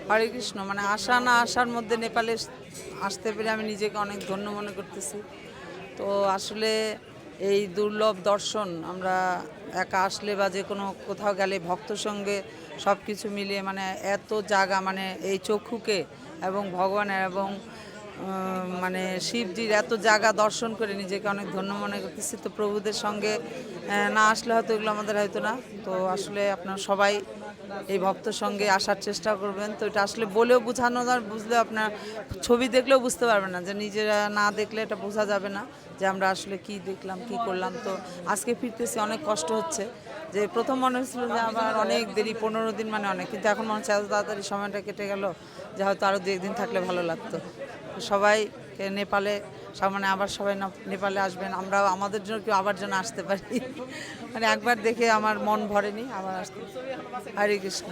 হরে কৃষ্ণ। মানে আসা না আসার মধ্যে নেপালে আসতে পেরে আমি নিজেকে অনেক ধন্য মনে করতেছি। তো আসলে এই দুর্লভ দর্শন আমরা একা আসলে বা যে কোনো কোথাও গেলে ভক্তর সঙ্গে সব কিছু মিলিয়ে মানে এত জায়গা মানে এই চক্ষুকে এবং ভগবানের এবং মানে শিবজির এত জায়গা দর্শন করে নিজেকে অনেক ধন্য মনে করতেছি। তো প্রভুদের সঙ্গে না আসলে হয়তো এগুলো আমাদের হয়তো না। তো আসলে আপনারা সবাই এই ভক্তর সঙ্গে আসার চেষ্টা করবেন। তো এটা আসলে বলেও বোঝানো আর বুঝলে আপনার ছবি দেখলেও বুঝতে পারবেন না, যে নিজেরা না দেখলে এটা বোঝা যাবে না যে আমরা আসলে কি দেখলাম কি করলাম। তো আজকে ফিরতেছি অনেক কষ্ট হচ্ছে, যে প্রথম মনে হচ্ছিল যে আবার অনেক দেরি, 15 দিন মানে অনেক, কিন্তু এখন মনে হচ্ছে এত তাড়াতাড়ি সময়টা কেটে গেল যে হয়তো আরও 2-1 দিন থাকলে ভালো লাগতো। সবাইকে নেপালে সামনে আবার সবাই নেপালে আসবেন, আমরাও আমাদের জন্য কেউ আবার যেন আসতে পারি। মানে একবার দেখে আমার মন ভরেনি, আবার আসতে। হরে কৃষ্ণ।